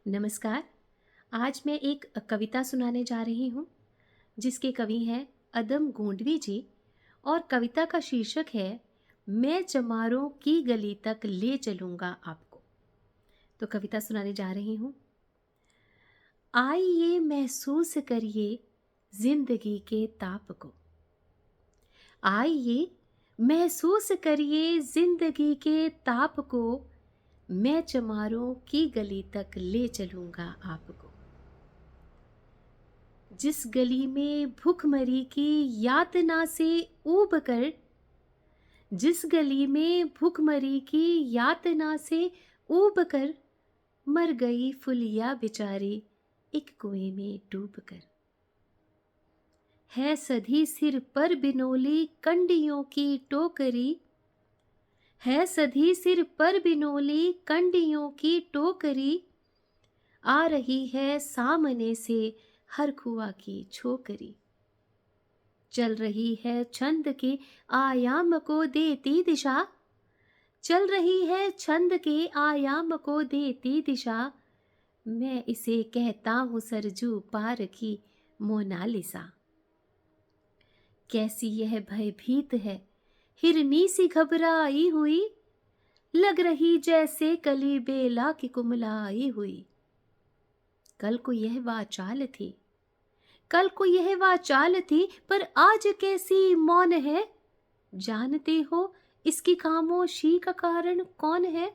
नमस्कार। आज मैं एक कविता सुनाने जा रही हूँ जिसके कवि हैं अदम गोंडवी जी। और कविता का शीर्षक है मैं चमारों की गली तक ले चलूँगा आपको। तो कविता सुनाने जा रही हूँ। आइए महसूस करिए जिंदगी के ताप को। आइए महसूस करिए जिंदगी के ताप को। मैं चमारों की गली तक ले चलूँगा आपको। जिस गली में भूखमरी की यातना से ऊब कर, जिस गली में भूखमरी की यातना से ऊब कर मर गई फुलिया बेचारी एक कुएं में डूब कर। है सधी सिर पर बिनोली कंडियों की टोकरी, है सधी सिर पर बिनोली कंडियों की टोकरी। आ रही है सामने से हर खुआ की छोकरी। चल रही है छंद के आयाम को देती दिशा, चल रही है छंद के आयाम को देती दिशा। मैं इसे कहता हूँ सरजू पार की मोनालिसा। कैसी यह भयभीत है हिरनी सी घबराई हुई, लग रही जैसे कली बेला की कुमलाई हुई। कल को यह वाचाल थी, कल को यह वाचाल थी, पर आज कैसी मौन है। जानते हो इसकी खामोशी का कारण कौन है।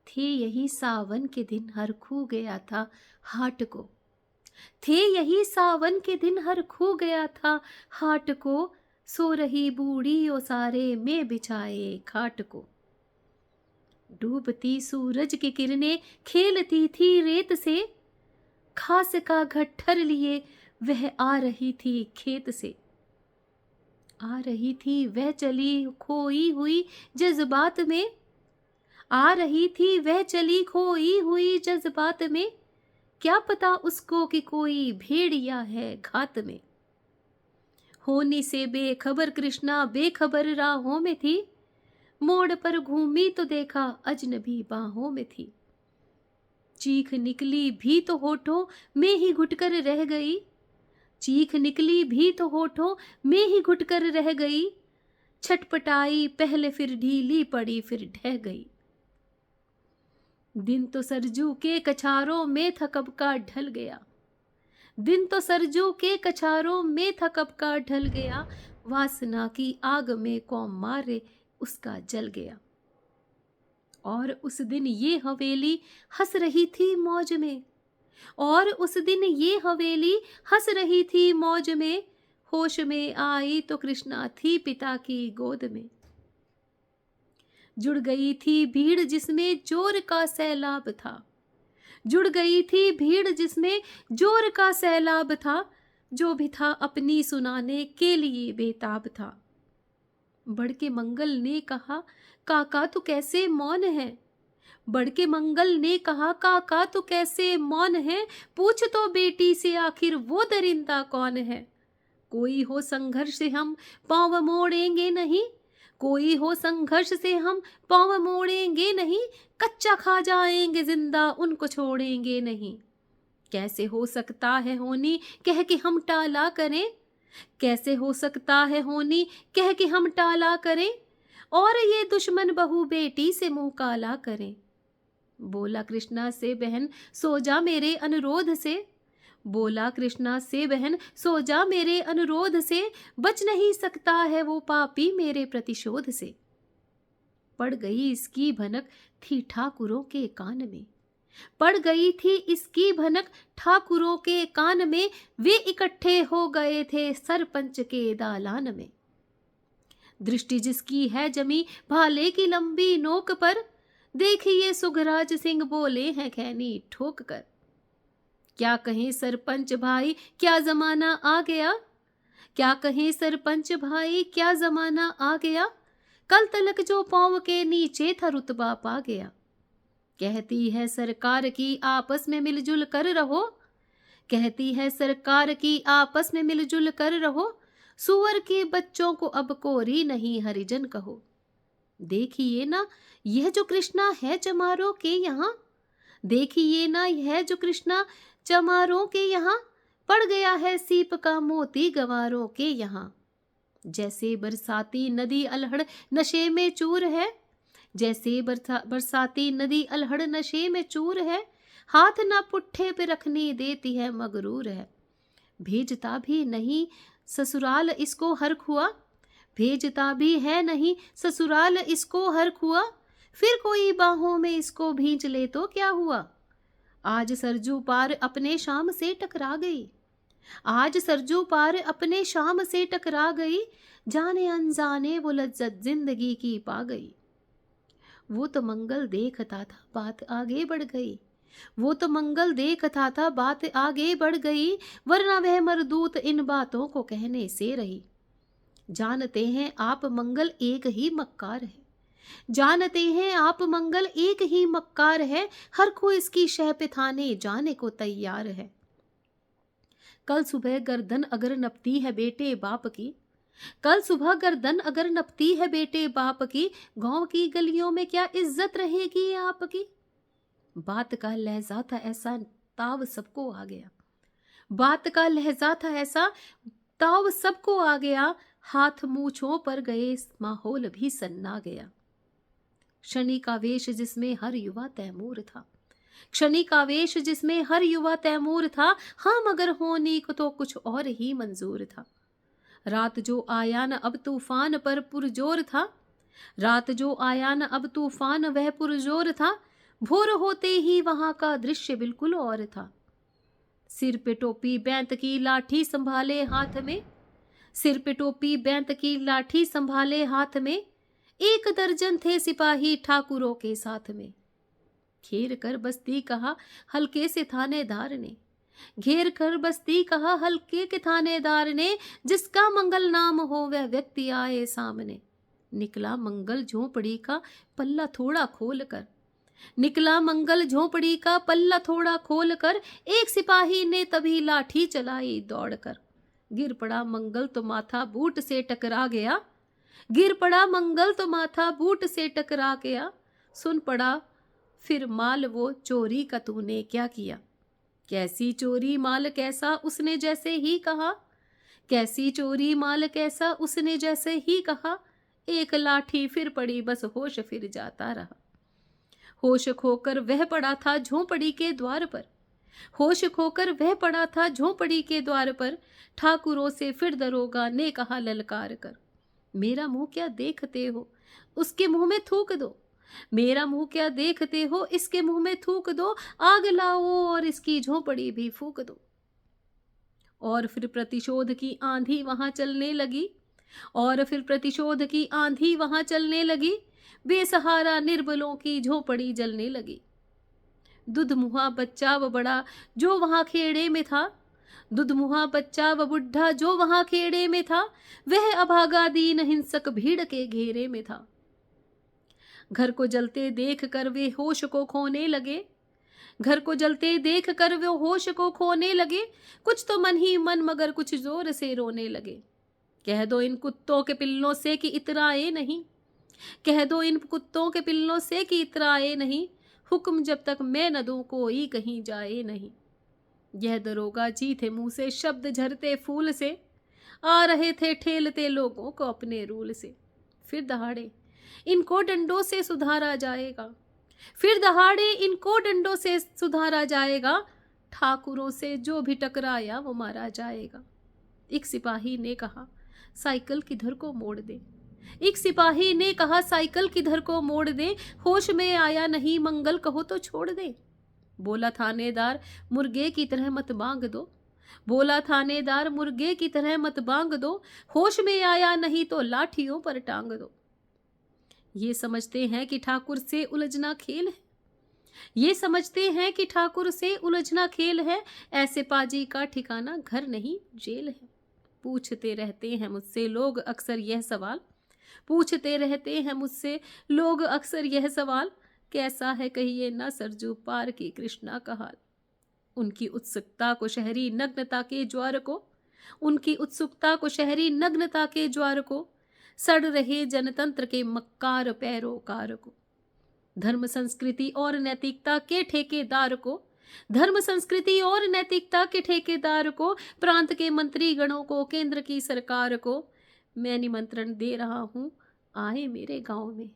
थे यही सावन के दिन हर खू गया था हाट को, थे यही सावन के दिन हर खू गया था हाट को। सो रही बूढ़ी ओ सारे में बिछाए खाट को। डूबती सूरज की किरणें खेलती थी रेत से, घास का गट्ठर लिए वह आ रही थी खेत से। आ रही थी वह चली खोई हुई जज्बात में, आ रही थी वह चली खोई हुई जज्बात में। क्या पता उसको कि कोई भेड़िया है घात में। होनी से बेखबर कृष्णा बेखबर राहों में थी, मोड़ पर घूमी तो देखा अजनबी बाहों में थी। चीख निकली भी तो होठों में ही घुटकर रह गई, चीख निकली भी तो होठों में ही घुटकर रह गई। छटपटाई पहले फिर ढीली पड़ी फिर ढह गई। दिन तो सरजू के कछारों में था कब का ढल गया, दिन तो सरजू के कछारों में था कब का ढल गया। वासना की आग में कौम मारे उसका जल गया। और उस दिन ये हवेली हंस रही थी मौज में, और उस दिन ये हवेली हंस रही थी मौज में। होश में आई तो कृष्णा थी पिता की गोद में। जुड़ गई थी भीड़ जिसमें जोर का सैलाब था, जुड़ गई थी भीड़ जिसमें जोर का सैलाब था। जो भी था अपनी सुनाने के लिए बेताब था। बड़के मंगल ने कहा काका तू कैसे मौन है, बड़के मंगल ने कहा काका तू कैसे मौन है। पूछ तो बेटी से आखिर वो दरिंदा कौन है। कोई हो संघर्ष से हम पांव मोड़ेंगे नहीं, कोई हो संघर्ष से हम पांव मोड़ेंगे नहीं। कच्चा खा जाएंगे जिंदा उनको छोड़ेंगे नहीं। कैसे हो सकता है होनी कह के हम टाला करें, कैसे हो सकता है होनी कह के हम टाला करें। और ये दुश्मन बहू बेटी से मुंह काला करें। बोला कृष्णा से बहन सो जा मेरे अनुरोध से, बोला कृष्णा से बहन सो जा मेरे अनुरोध से। बच नहीं सकता है वो पापी मेरे प्रतिशोध से। पड़ गई इसकी भनक थी ठाकुरों के कान में, पड़ गई थी इसकी भनक ठाकुरों के कान में। वे इकट्ठे हो गए थे सरपंच के दालान में। दृष्टि जिसकी है जमी भाले की लंबी नोक पर, देखिए सुखराज सिंह बोले हैं खैनी ठोक कर। क्या कहें सरपंच भाई क्या जमाना आ गया, क्या कहें सरपंच भाई क्या जमाना आ गया। कल तलक जो पांव के नीचे था रुतबा पा गया। कहती है सरकार की आपस में मिलजुल कर रहो, कहती है सरकार की आपस में मिलजुल कर रहो। सुअर के बच्चों को अब कोरी नहीं हरिजन कहो। देखिए ना यह जो कृष्णा है चमारों के यहाँ, देखिए ना यह जो कृष्णा चमारों के यहाँ, पड़ गया है सीप का मोती गंवारों के यहाँ। जैसे बरसाती नदी अल्हड़ नशे में चूर है, जैसे बरसाती नदी अल्हड़ नशे में चूर है, हाथ ना पुट्ठे पे रखने देती है मगरूर है। भेजता भी नहीं ससुराल इसको हर्ख हुआ, भेजता भी है नहीं ससुराल इसको हर्ख हुआ, फिर कोई बाहों में इसको भींच ले तो क्या हुआ। आज सरजू पार अपने शाम से टकरा गई, आज सरजू पार अपने शाम से टकरा गई, जाने अनजाने वो लज्जत जिंदगी की पा गई। वो तो मंगल देखता था बात आगे बढ़ गई, वो तो मंगल देखता था बात आगे बढ़ गई, वरना वह मरदूत इन बातों को कहने से रही। जानते हैं आप मंगल एक ही मक्कार है, जानते हैं आप मंगल एक ही मक्कार है, हर कोई इसकी शह पे थाने जाने को तैयार है। कल सुबह गर्दन अगर नपती है बेटे बाप की, कल सुबह गर्दन अगर नपती है बेटे बाप की, गांव की गलियों में क्या इज्जत रहेगी आपकी। बात का लहजा था ऐसा ताव सबको आ गया, बात का लहजा था ऐसा ताव सबको आ गया, हाथ मूछों पर गए माहौल भी सन्ना गया। क्षणिक आवेश जिसमें हर युवा तैमूर था, क्षणिक आवेश जिसमें हर युवा तैमूर था, हाँ मगर होने को तो कुछ और ही मंजूर था। रात जो आया न अब तूफान पर पुरजोर था, रात जो आया न अब तूफान वह पुरजोर था, भोर होते ही वहां का दृश्य बिल्कुल और था। सिर पे टोपी बैंत की लाठी संभाले हाथ में, सिर पे टोपी बैंत की लाठी संभाले हाथ में, 1 दर्जन थे सिपाही ठाकुरों के साथ में। घेर कर बस्ती कहा हल्के से थानेदार ने, घेर कर बस्ती कहा हल्के के थानेदार ने, जिसका मंगल नाम हो वह व्यक्ति आए सामने। निकला मंगल झोंपड़ी का पल्ला थोड़ा खोल कर, निकला मंगल झोंपड़ी का पल्ला थोड़ा खोल कर, एक सिपाही ने तभी लाठी चलाई दौड़कर। गिर पड़ा मंगल तो माथा बूट से टकरा गया, गिर पड़ा मंगल तो माथा बूट से टकरा गया, सुन पड़ा फिर माल वो चोरी का तूने क्या किया। कैसी चोरी माल कैसा उसने जैसे ही कहा, कैसी चोरी माल कैसा उसने जैसे ही कहा, एक लाठी फिर पड़ी बस होश फिर जाता रहा। होश खोकर वह पड़ा था झोंपड़ी के द्वार पर, होश खोकर वह पड़ा था झोंपड़ी के द्वार पर, ठाकुरों से फिर दरोगा ने कहा ललकार कर, मेरा मुंह क्या देखते हो उसके मुंह में थूक दो, मेरा मुंह क्या देखते हो इसके मुंह में थूक दो, आग लाओ और इसकी झोंपड़ी भी फूक दो। और फिर प्रतिशोध की आंधी वहां चलने लगी, और फिर प्रतिशोध की आंधी वहां चलने लगी, बेसहारा निर्बलों की झोंपड़ी जलने लगी। दुधमुहा बच्चा व बड़ा जो वहां खेड़े में था, दुधमुहा बच्चा व बुढ़ा जो वहां खेड़े में था, वह अभागा दीन हिंसक भीड़ के घेरे में था। घर को जलते देख कर वे होश को खोने लगे, घर को जलते देख कर वे होश को खोने लगे, कुछ तो मन ही मन मगर कुछ जोर से रोने लगे। कह दो इन कुत्तों के पिल्लों से कि इतराए नहीं, कह दो इन कुत्तों के पिल्लों से कि इतराए नहीं, हुक्म जब तक मैं न दूं कोई कहीं जाए नहीं। यह दरोगा जी थे मुंह से शब्द झरते फूल से, आ रहे थे ठेलते लोगों को अपने रूल से। फिर दहाड़े इनको डंडों से सुधारा जाएगा, फिर दहाड़े इनको डंडों से सुधारा जाएगा, ठाकुरों से जो भी टकराया वो मारा जाएगा। एक सिपाही ने कहा साइकिल किधर को मोड़ दे, एक सिपाही ने कहा साइकिल किधर को मोड़ दे, होश में आया नहीं मंगल कहो तो छोड़ दे। बोला थानेदार मुर्गे की तरह मत बांग दो, बोला थानेदार मुर्गे की तरह मत बांग दो, होश में आया नहीं तो लाठियों पर टांग दो। ये समझते हैं कि ठाकुर से उलझना खेल है, ये समझते हैं कि ठाकुर से उलझना खेल है, ऐसे पाजी का ठिकाना घर नहीं जेल है। पूछते रहते हैं मुझसे लोग अक्सर यह सवाल, पूछते रहते हैं मुझसे लोग अक्सर यह सवाल, कैसा है कहिए ना सरजू पार की कृष्णा का हाल। उनकी उत्सुकता को शहरी नग्नता के ज्वार को, उनकी उत्सुकता को शहरी नग्नता के ज्वार को, सड़ रहे जनतंत्र के मक्कार पैरोकार को। धर्म संस्कृति और नैतिकता के ठेकेदार को, धर्म संस्कृति और नैतिकता के ठेकेदार को, प्रांत के मंत्री गणों को, केंद्र की सरकार को मैं निमंत्रण दे रहा हूँ, आए मेरे गांव में।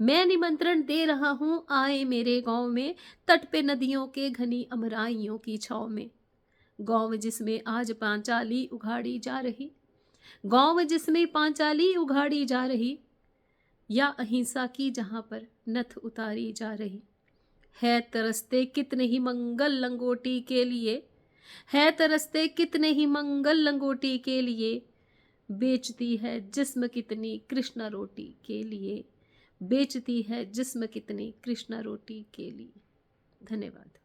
मैं निमंत्रण दे रहा हूँ, आए मेरे गांव में, तट पे नदियों के घनी अमराइयों की छाव में। गांव जिसमें आज पांचाली उघाड़ी जा रही, गांव जिसमें पांचाली उघाड़ी जा रही, या अहिंसा की जहां पर नथ उतारी जा रही। है तरसते कितने ही मंगल लंगोटी के लिए, है तरसते कितने ही मंगल लंगोटी के लिए, बेचती है जिस्म कितनी कृष्णा रोटी के लिए, बेचती है जिस्म कितनी कृष्णा रोटी के लिए। धन्यवाद।